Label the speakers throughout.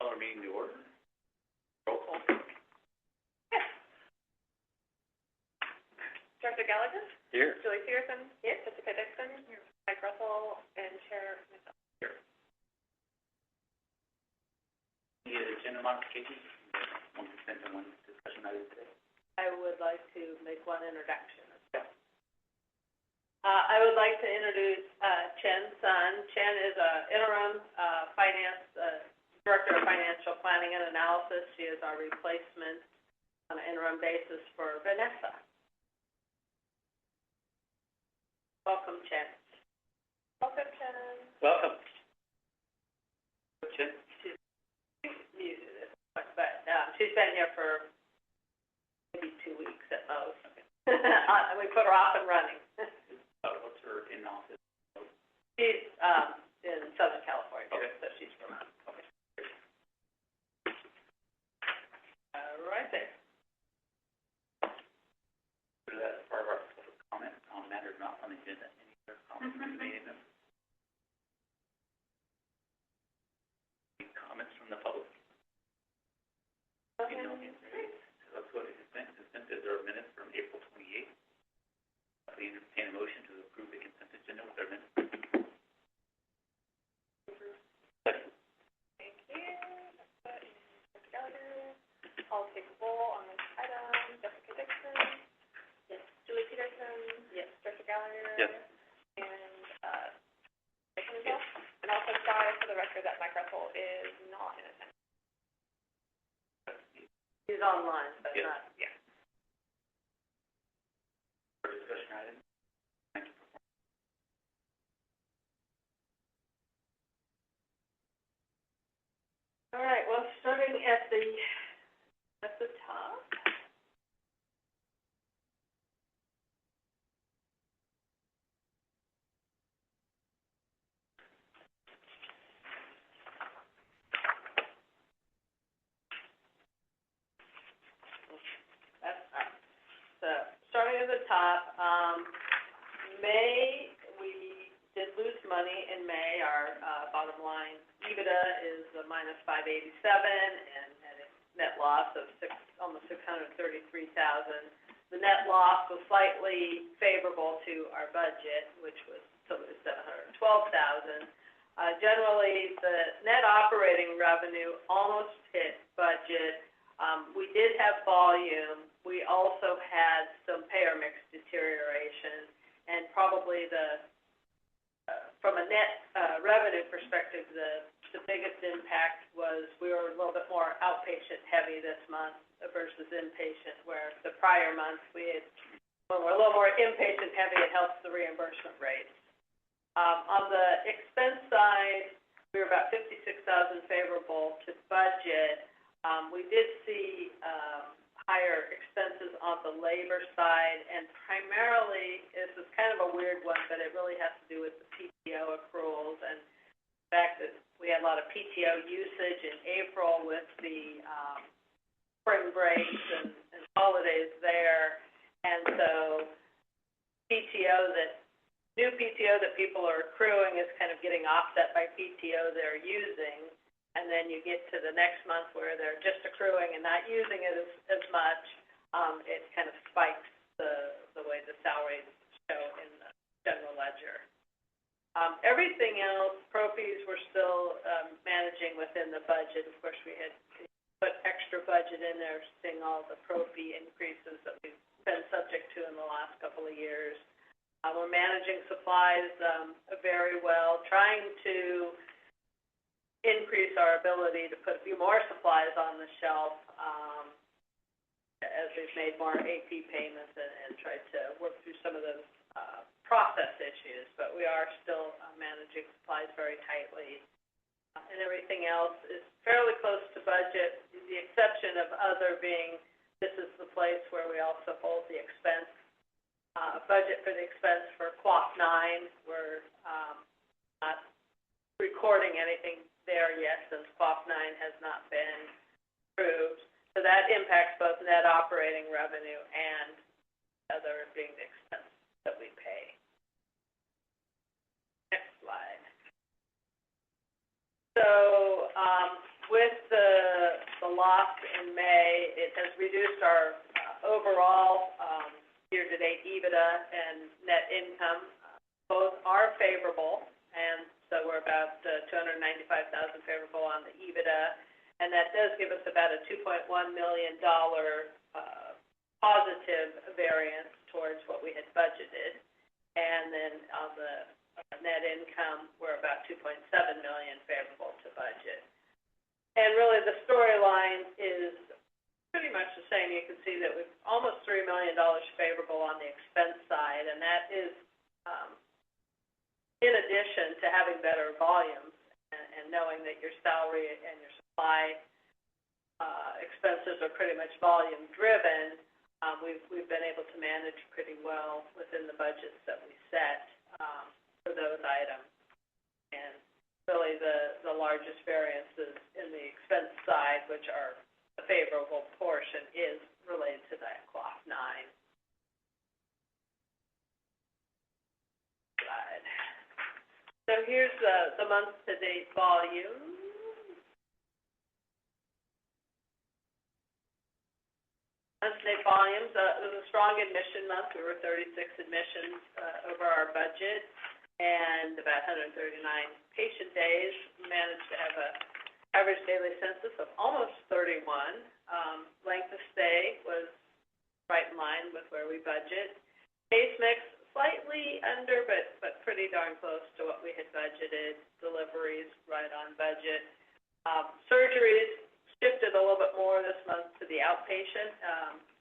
Speaker 1: Call our meeting to order. Roll call.
Speaker 2: Yes. Director Gallagher?
Speaker 1: Here.
Speaker 2: Julie Pearson? Yes. Jessica Dixon? Here. Mike Russell and Chair myself.
Speaker 1: Here. Any agenda modifications? One consent and one discussion item today.
Speaker 2: I would like to make one introduction. I would like to introduce Chen Sun. Chen is an interim Director of Financial Planning and Analysis. She is our replacement on an interim basis for Vanessa. Welcome, Chen. Welcome, Chen.
Speaker 1: Welcome. Chen.
Speaker 2: She's muted, but she's been here for maybe 2 weeks at most. And we put her off and running.
Speaker 1: What's her in-office?
Speaker 2: She's in Southern California,
Speaker 1: okay.
Speaker 2: So she's remote. Okay. Right there.
Speaker 1: So that's part of our public comment on matters not on the agenda. Any other comments from the meeting members? Any comments from the public?
Speaker 2: Okay.
Speaker 1: Great. So let's go to consent. Consent is our minutes from April 28th. We entertain a motion to approve the consent agenda with our minutes. Second.
Speaker 2: Thank you. Dr. Gallagher. I'll take a roll on this item. Jessica Dixon. Yes. Julie Peterson. Yes. Dr. Gallagher.
Speaker 1: Yes.
Speaker 2: And yes. And also sorry for the record that Mike Russell is not in attendance. He's online, but
Speaker 1: yes.
Speaker 2: not. Yeah.
Speaker 1: For discussion item. Thank you.
Speaker 2: All right. Well, starting at the top. So starting at the top, May, we did lose money in May. Our bottom line EBITDA is a minus 587 and had a net loss of almost 633,000. The net loss was slightly favorable to our budget, which was 712,000. Generally, the net operating revenue almost hit budget. We did have volume. We also had some payer mix deterioration, and probably from a net revenue perspective, the biggest impact was we were a little bit more outpatient heavy this month versus inpatient, where the prior month when we're a little more inpatient heavy, it helps the reimbursement rates. On the expense side, we were about 56,000 favorable to budget. We did see higher expenses on the labor side, and primarily, this is kind of a weird one, but it really has to do with the PTO accruals and the fact that we had a lot of PTO usage in April with the spring breaks and holidays there, and so new PTO that people are accruing is kind of getting offset by PTO they're using. And then you get to the next month where they're just accruing and not using it as much, it kind of spikes the way the salaries show in the general ledger. Everything else, pro fees we're still managing within the budget. Of course, we had put extra budget in there, seeing all the pro fee increases that we've been subject to in the last couple of years. We're managing supplies very well, trying to increase our ability to put a few more supplies on the shelf as we've made more AP payments and tried to work through some of those process issues. But we are still managing supplies very tightly. And everything else is fairly close to budget, with the exception of other being this is the place where we also hold the expense budget for the expense for QAF 9. We're not recording anything there yet since QAF 9 has not been approved. So that impacts both net operating revenue and other being the expense that we pay. Next slide. So with with the loss in May, it has reduced our overall year-to-date EBITDA and net income. Both are favorable, and so we're about $295,000 favorable on the EBITDA, and that does give us about a $2.1 million positive variance towards what we had budgeted. And then on the net income, we're about $2.7 million favorable to budget. And really, the storyline is pretty much the same. You can see that we've almost $3 million favorable on the expense side, and that is in addition to having better volumes and knowing that your salary and your supply expenses are pretty much volume driven. We've been able to manage pretty well within the budgets that we set for those items. And really the largest variances in the expense side, which are the favorable portion, is related to that Clock 9 slide. So here's the month-to-date volume. Month-to-date volumes, it was a strong admission month. We were 36 admissions over our budget and about 139 patient days. We managed to have an average daily census of almost 31. Length of stay was right in line with where we budget. Case mix, slightly under, but pretty darn close to what we had budgeted. Deliveries, right on budget. Surgeries shifted a little bit more this month to the outpatient,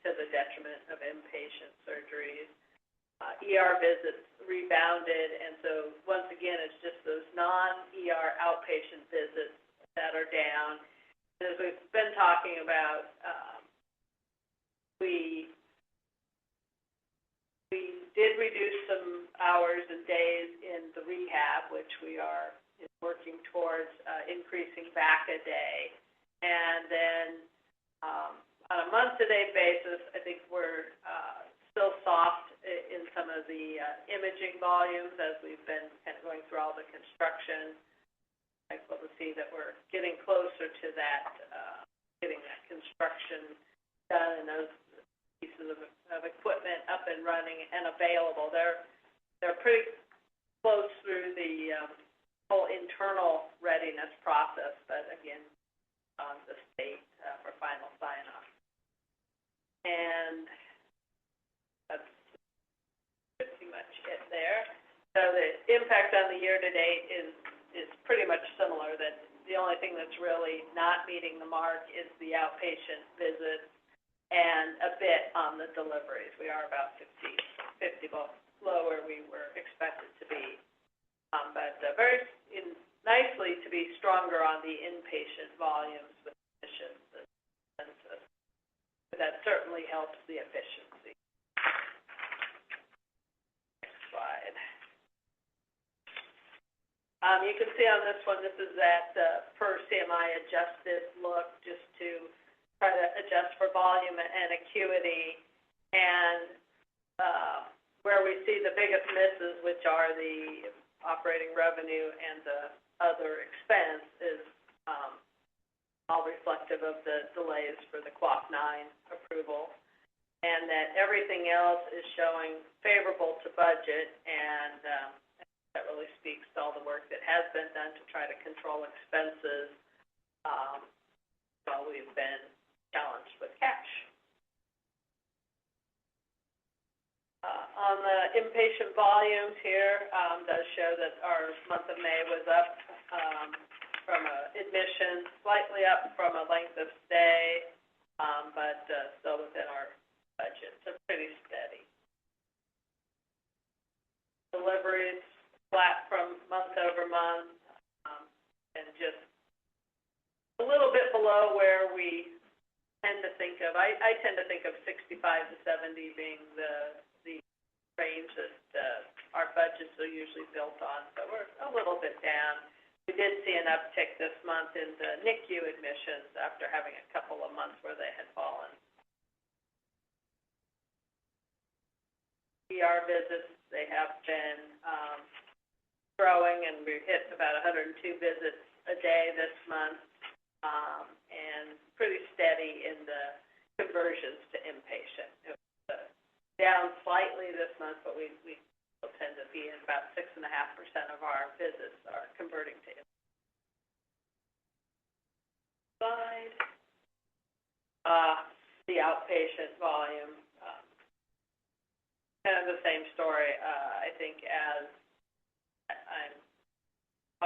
Speaker 2: to the detriment of inpatient surgeries. ER visits rebounded, and so once again, it's just those non-ER outpatient visits that are down. And as we've been talking about, we did reduce some hours and days in the rehab, which we are working towards increasing back a day. And then on a month-to-date basis, I think we're still soft in some of the imaging volumes as we've been kind of going through all the construction. I'm able to see that we're getting closer to that, getting that construction done and those pieces of equipment up and running and available. They're pretty close through the whole internal readiness process, but again, on the state for final sign-off. And that's pretty much it there. So the impact on the year-to-date is pretty much similar. That the only thing that's really not meeting the mark is the outpatient visits and a bit on the deliveries. We are about 50 below where we were expected to be. But very nicely to be stronger on the inpatient volumes with admissions and census. That certainly helps the efficiency. Next slide. You can see on this one, this is that per CMI adjusted look, just to try to adjust for volume and acuity. And where we see the biggest misses, which are the operating revenue and the other expense, is all reflective of the delays for the Clock 9 approval, and that everything else is showing favorable to budget, and that really speaks to all the work that has been done to try to control expenses while we've been challenged with cash. On the inpatient volumes here, does show that our month of May was up from admission, slightly up from a length of stay, but still within our budget, so pretty steady. Deliveries flat from month over month, and just a little bit below where we tend to think of. I tend to think of 65 to 70 being the range that our budgets are usually built on, so we're a little bit down. We did see an uptick this month in the NICU admissions after having a couple of months where they had fallen. ER visits, they have been growing, and we hit about 102 visits a day this month. and pretty steady in the conversions to inpatient. It was down slightly this month, but we still tend to be in about 6.5% of our visits are converting to inpatient. Slide. The outpatient volume, kind of the same story. I think as I'm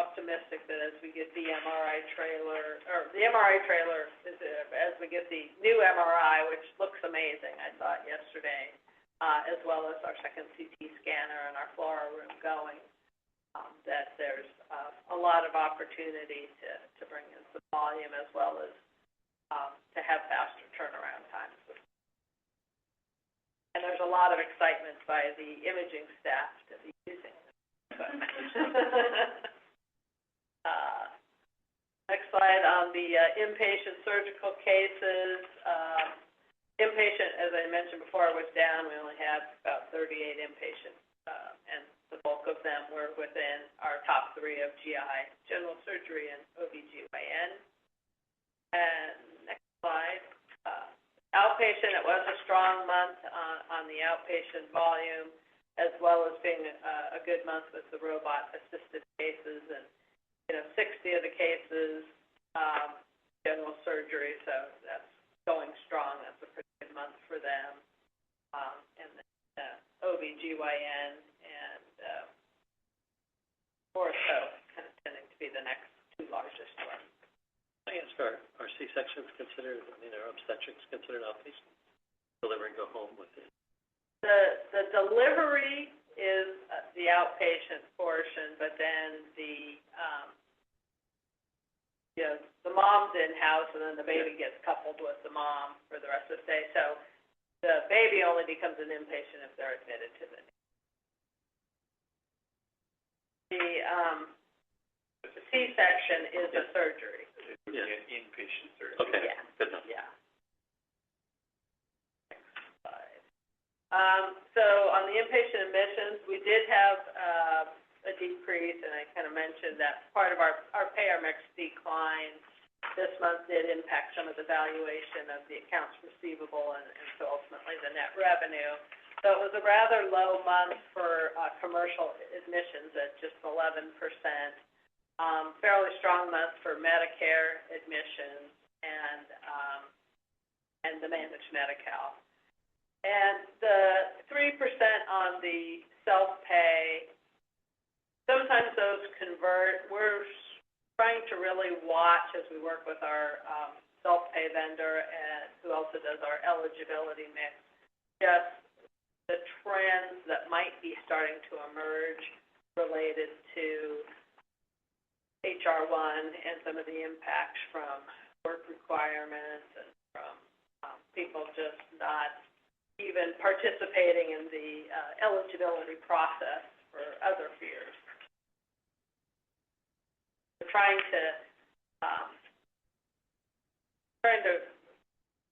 Speaker 2: optimistic that as we get the MRI trailer, as we get the new MRI, which looks amazing, I saw it yesterday, as well as our second CT scanner and our Flora room going, that there's a lot of opportunity to bring in some volume as well as to have faster turnaround times. And there's a lot of excitement by the imaging staff to be using it. Next slide on the inpatient surgical cases. Inpatient, as I mentioned before, was down. We only had about 38 inpatient, and the bulk of them were within our top three of GI, general surgery, and OBGYN. And next slide. Outpatient, it was a strong month on the outpatient volume, as well as being a good month with the robot-assisted cases, and 60 of the cases, general surgery, so that's going strong. That's a pretty good month for them. And then OBGYN and ortho kind of tending to be the next two largest ones.
Speaker 3: I ask, are C-sections considered, are obstetrics considered outpatient? Deliver and go home with it?
Speaker 2: The delivery is the outpatient portion, but then the mom's in-house, and then the baby gets coupled with the mom for the rest of the day. So the baby only becomes an inpatient if they're admitted to the C-section is a surgery.
Speaker 3: Yeah.
Speaker 1: Inpatient surgery.
Speaker 3: Okay,
Speaker 2: Yeah.
Speaker 3: good enough.
Speaker 2: Yeah. Next slide. So on the inpatient admissions, we did have a decrease, and I kind of mentioned that part of our payer mix decline this month did impact some of the valuation of the accounts receivable and so ultimately the net revenue. So it was a rather low month for commercial admissions at just 11%. Fairly strong month for Medicare admissions and the managed Medi-Cal. And the 3% on the self-pay, sometimes those convert. We're trying to really watch as we work with our self-pay vendor and who also does our eligibility mix, just the trends that might be starting to emerge related to HR1 and some of the impacts from work requirements and from people just not even participating in the eligibility process for other fears. We're trying to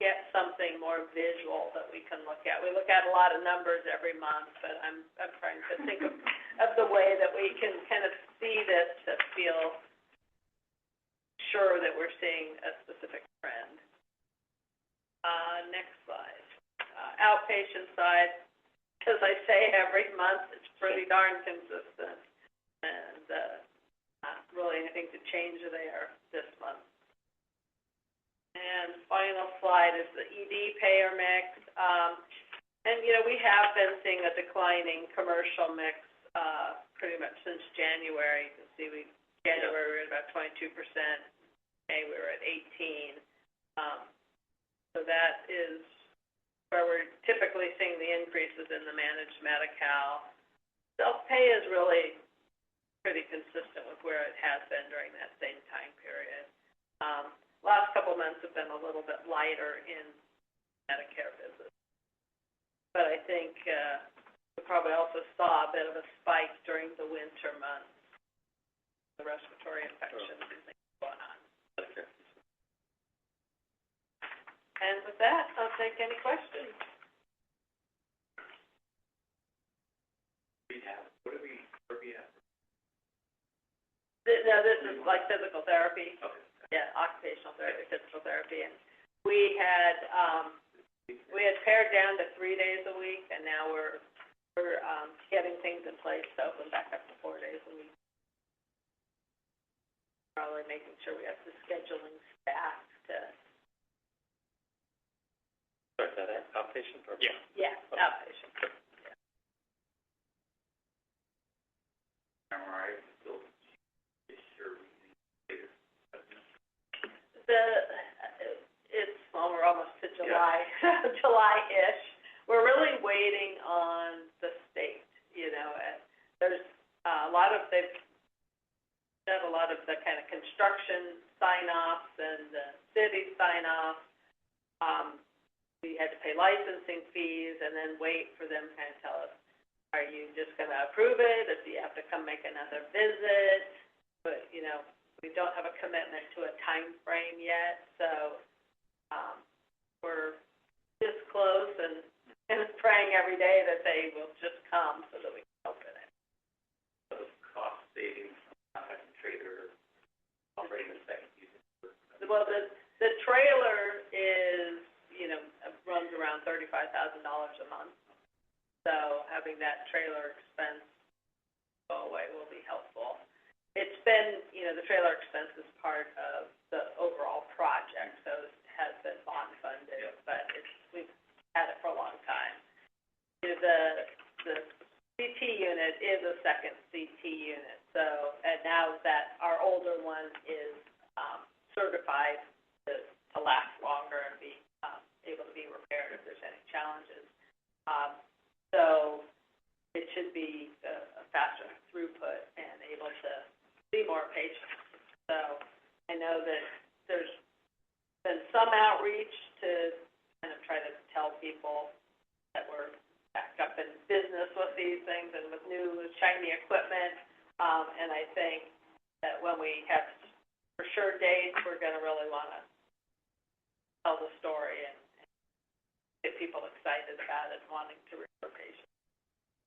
Speaker 2: get something more visual that we can look at. We look at a lot of numbers every month, but I'm trying to think of the way that we can kind of see this to feel sure that we're seeing a specific trend. Next slide. Outpatient side, as I say every month, it's pretty darn consistent, and not really anything to change there this month. And final slide is the ED payer mix. And, we have been seeing a declining commercial mix pretty much since January. You can see January we were at about 22%. May we were at 18%. So that is where we're typically seeing the increases in the managed Medi-Cal. Self-pay is really pretty consistent with where it has been during that same time period. Last couple months have been a little bit lighter in Medicare visits. But I think we probably also saw a bit of a spike during the winter months, the respiratory infections and things going on.
Speaker 3: Medicare.
Speaker 2: And with that, I'll take any questions.
Speaker 1: Where are we at?
Speaker 2: No, this is like physical therapy.
Speaker 1: Okay.
Speaker 2: occupational therapy, physical therapy, and we had pared down to 3 days a week, and now we're getting things in place to open back up to 4 days a week. Probably making sure we have the scheduling staff to.
Speaker 3: Sorry, is that outpatient or?
Speaker 2: Yeah, outpatient.
Speaker 1: MRI, still, sure, later.
Speaker 2: We're almost to July, July-ish. We're really waiting on the state, and there's they've done a lot of the kind of construction sign-offs and the city sign-offs. We had to pay licensing fees and then wait for them to kind of tell us, are you just gonna approve it, or do you have to come make another visit? But, we don't have a commitment to a time frame yet, so, we're this close and praying every day that they will just come so that we can open it.
Speaker 1: So cost savings, not having a trailer, operating the second unit.
Speaker 2: Well, the trailer is, runs around $35,000 a month. So having that trailer expense go away will be helpful. It's been, the trailer expense is part of the overall project, so it has been bond funded, but we've had it for a long time. The CT unit is a second CT unit, so, and now that our older one is certified to last longer and be able to be repaired if there's any challenges. So it should be a faster throughput and able to see more patients. So I know that there's been some outreach to kind of try to tell people that we're back up in business with these things and with new shiny equipment. And I think that when we have for sure dates, we're going to really want to tell the story and get people excited about it, wanting to refer patients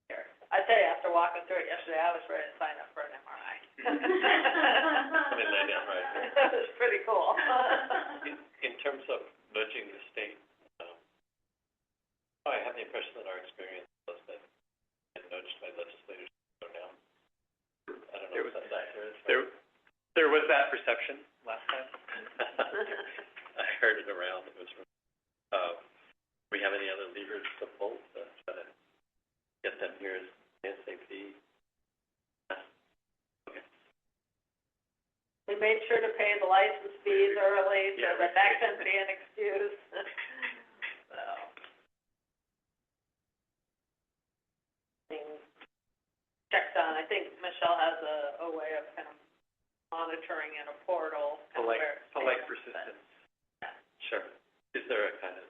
Speaker 2: here. I tell you, after walking through it yesterday, I was ready to sign up for an MRI.
Speaker 3: They lay down right there.
Speaker 2: It was pretty cool.
Speaker 3: In terms of nudging the state, I have the impression that our experience was that it nudged by legislators to go down. I don't know if that's accurate.
Speaker 4: There was that perception last time.
Speaker 3: I heard it around. It was. Do we have any other levers to pull to try to get them here as ASAP? Okay.
Speaker 2: We made sure to pay the license fees early, so that couldn't be an excuse. So. Checked on, I think Michelle has a way of kind of monitoring in a portal.
Speaker 4: Polite persistence.
Speaker 3: Sure. Is there a kind of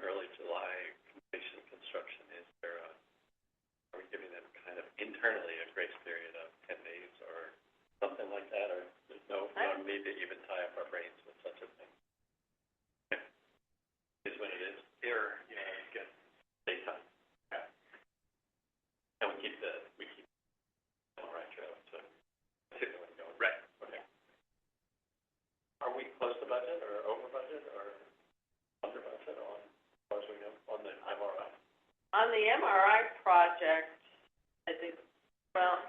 Speaker 3: early July completion construction? Is there are we giving them kind of internally a grace period of 10 days or something like that, or there's no need to even tie up our brains with such a thing? Okay. Is what it is.
Speaker 4: Here, get
Speaker 3: daytime. Yeah. And we keep MRI trail, so particularly going.
Speaker 4: right.
Speaker 3: Okay. Are we close to budget or over budget or under budget on, as far as we know, on the MRI?
Speaker 2: On the MRI project, I think, well,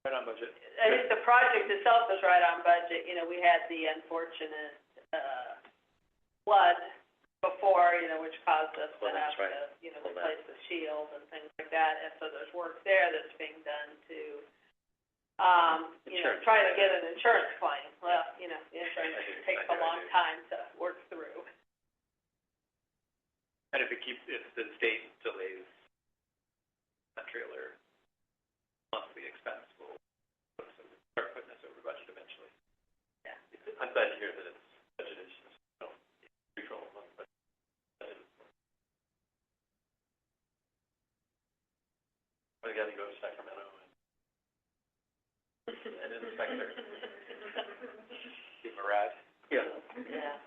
Speaker 4: Right on budget.
Speaker 2: I think the project itself is right on budget. We had the unfortunate flood before, which caused us to have to, replace the shield and things like that. And so there's work there that's being done to, try to get an insurance claim. Well, the insurance takes a long time to work through.
Speaker 4: And if the state delays that trailer monthly expense, we'll start putting this over budget eventually.
Speaker 2: Yeah.
Speaker 3: I'm glad to hear that it's budgeted, neutral on budget. I got to go to Sacramento and inspect there.
Speaker 4: Give them a ride.
Speaker 3: Yeah.
Speaker 2: Yeah.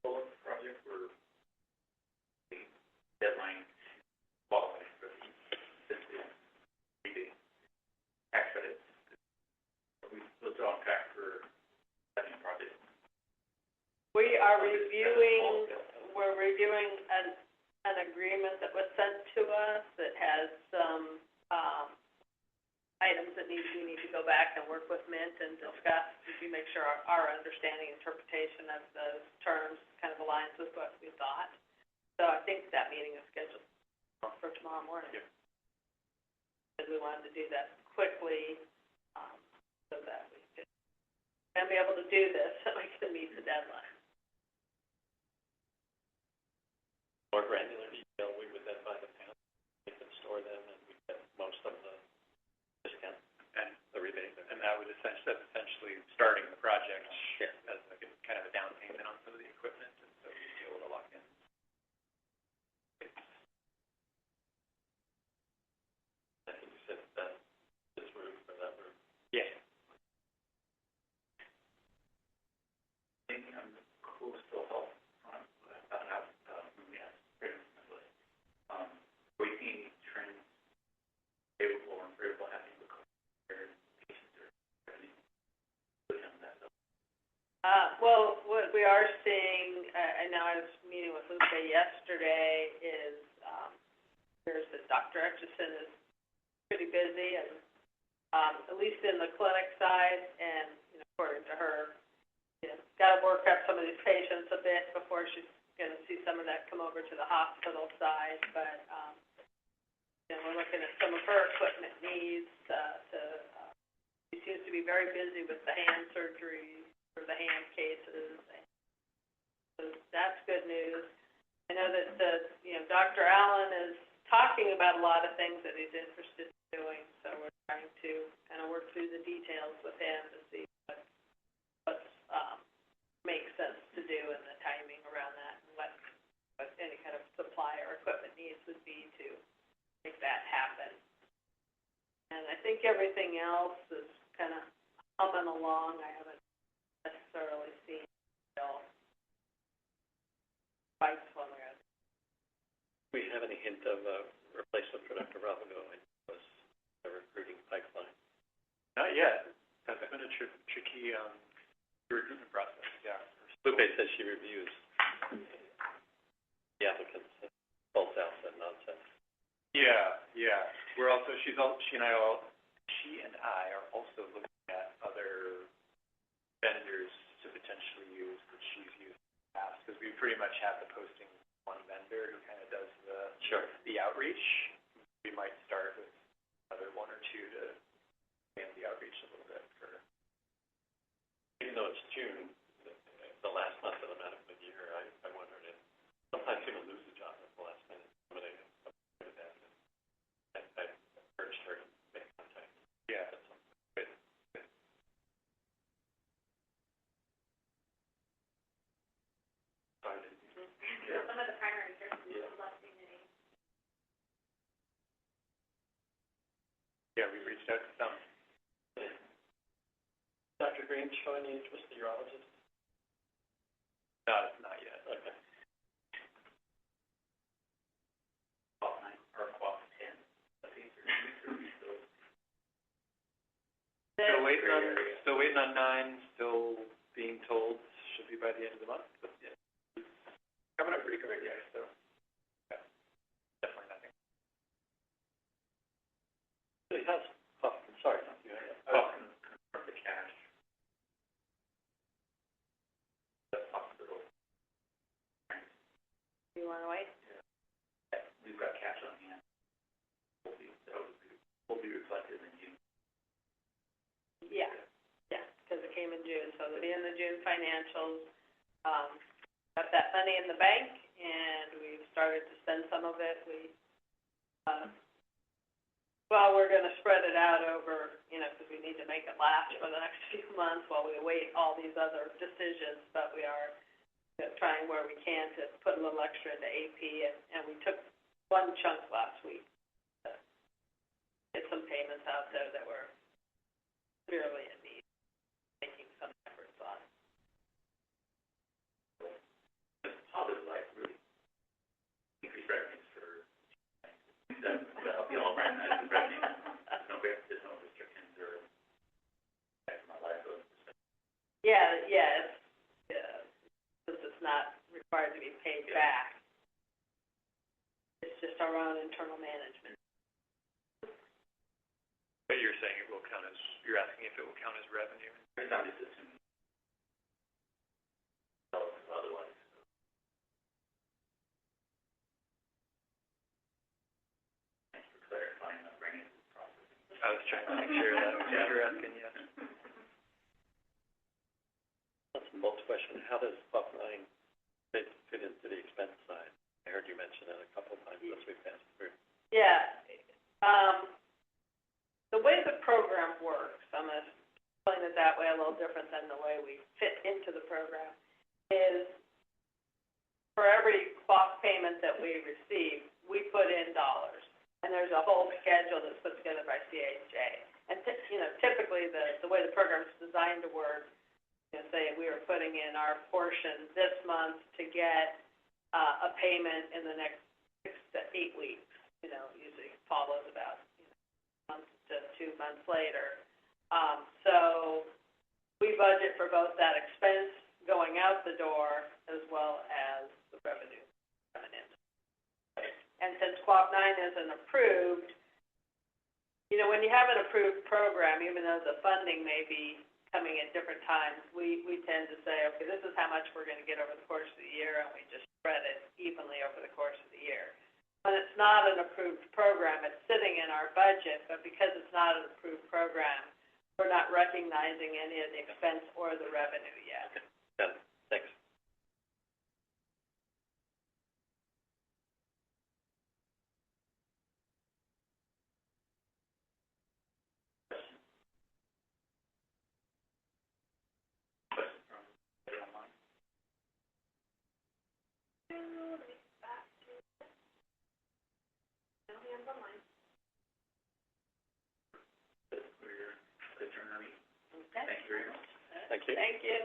Speaker 1: Solar project, we're the deadline qualified for the
Speaker 2: agreement that was sent to us that has some, items that we need to go back and work with Mint and discuss, to make sure our understanding, interpretation of those terms kind of aligns with what we thought. So I think that meeting is scheduled for tomorrow morning.
Speaker 4: Yeah.
Speaker 2: Because we wanted to do that quickly, so that we could, and be able to do this, so we can meet the deadline.
Speaker 3: More granular detail, we would then buy the panels, we could store them, and we get most of the discount,
Speaker 4: And,
Speaker 3: the rebate.
Speaker 4: and that would essentially starting the project
Speaker 3: Yeah.
Speaker 4: as like a kind of a down payment on some of the equipment, and so we'd be able to lock in.
Speaker 3: I think you said that this roof or that roof.
Speaker 4: Yeah.
Speaker 1: Thinking on the coastal health front, found out, when we asked previously, we see trends favorable and favorable happening with care patients or everything. Look on that, though.
Speaker 2: Well, what we are seeing, I know I was meeting with Lupe yesterday, is, there's that Dr. Etchison is pretty busy, and, at least in the clinic side, and, you know, according to her, you know, gotta work up some of these patients a bit before she's gonna see some of that come over to the hospital side, but, you know, we're looking at some of her equipment needs, she seems to be very busy with the hand surgery, for the hand cases, and so that's good news. I know that you know, Dr. Allen is talking about a lot of things that he's interested in doing, so we're trying to kind of work through the details with him to see what makes sense to do and the timing around that, and what any kind of supply or equipment needs would be to make that happen. And I think everything else is kind of humming along. I haven't necessarily seen spikes one way or the other.
Speaker 3: Do we have any hint of a replacement for Dr. Ravago? I was a recruiting pipeline.
Speaker 4: Not yet. That's been a tricky, recruitment process, yeah.
Speaker 3: Lupe says she reviews the applicants, both out and nonsense.
Speaker 4: Yeah. We're also, she and I are also looking at other vendors to potentially use that she's used in the past, because we pretty much have the posting one vendor who kind of does the outreach. We might start with another one or two to expand the outreach a little bit for.
Speaker 3: Even though it's June, the last month of the medical year, I wondered if sometimes people lose a job at the last minute. Somebody with that. I urged her to make contact.
Speaker 4: Yeah.
Speaker 3: That's good. Sorry,
Speaker 5: Some of the primary care schools left in any.
Speaker 4: Yeah, we reached out to some.
Speaker 3: Dr. Green showing any interest, the urologist?
Speaker 4: Not yet.
Speaker 3: Okay.
Speaker 1: Qual 9 or Qual 10, I think they're
Speaker 4: Still waiting on 9, still being told should be by the end of the month, but yeah. Coming up pretty quick, yeah, so. Yeah. Definitely nothing.
Speaker 3: So he has, sorry, you had
Speaker 1: confirm the cash. The hospital.
Speaker 2: You wanna wait?
Speaker 1: We've got cash on hand. Will be reflected in June.
Speaker 2: Yeah, because it came in June, so it'll be in the June financials. Got that money in the bank, and we've started to spend some of it. We're gonna spread it out over, you know, because we need to make it last for the next few months while we await all these other decisions, but we are, you know, trying where we can to put a little extra into AP, and we took one chunk last week to get some payments out there that were severely in need, making some efforts on.
Speaker 1: Positive life, really. Increased revenues for, that'll be all right, revenue. There's no restrictions or, back to my life,
Speaker 2: Yeah, since it's not required to be paid back, just our own internal management.
Speaker 4: But you're saying it will count as, you're asking if it will count as revenue?
Speaker 1: I'm just assuming. Otherwise. Thanks for clarifying, not bringing it to the process.
Speaker 4: I was trying to make sure that was what you're asking, yes.
Speaker 3: That's a multi question. How does Buck Nine fit into the expense side? I heard you mention it a couple of times as we passed through.
Speaker 2: Yeah, the way the program works, I'm gonna explain it that way a little different than the way we fit into the program, is for every clock payment that we receive, we put in dollars. And there's a whole schedule that's put together by CHJ. And typically the way the program is designed to work, say we were putting in our portion this month to get a payment in the next 6 to 8 weeks, usually follows about a month to 2 months later. So we budget for both that expense going out the door as well as the revenue coming in. And since QuAP 9 isn't approved, when you have an approved program, even though the funding may be coming at different times, we tend to say, okay, this is how much we're going to get over the course of the year, and we just spread it evenly over the course of the year. When it's not an approved program, it's sitting in our budget, but because it's not an approved program, we're not recognizing any of the expense or the revenue yet.
Speaker 3: Got it. Thanks.
Speaker 1: Question from everyone online?
Speaker 5: Let me get back to it. No hands online.
Speaker 1: We're adjourned our meeting.
Speaker 2: Okay.
Speaker 1: Thank you very much.
Speaker 3: Thank you.
Speaker 2: Thank you.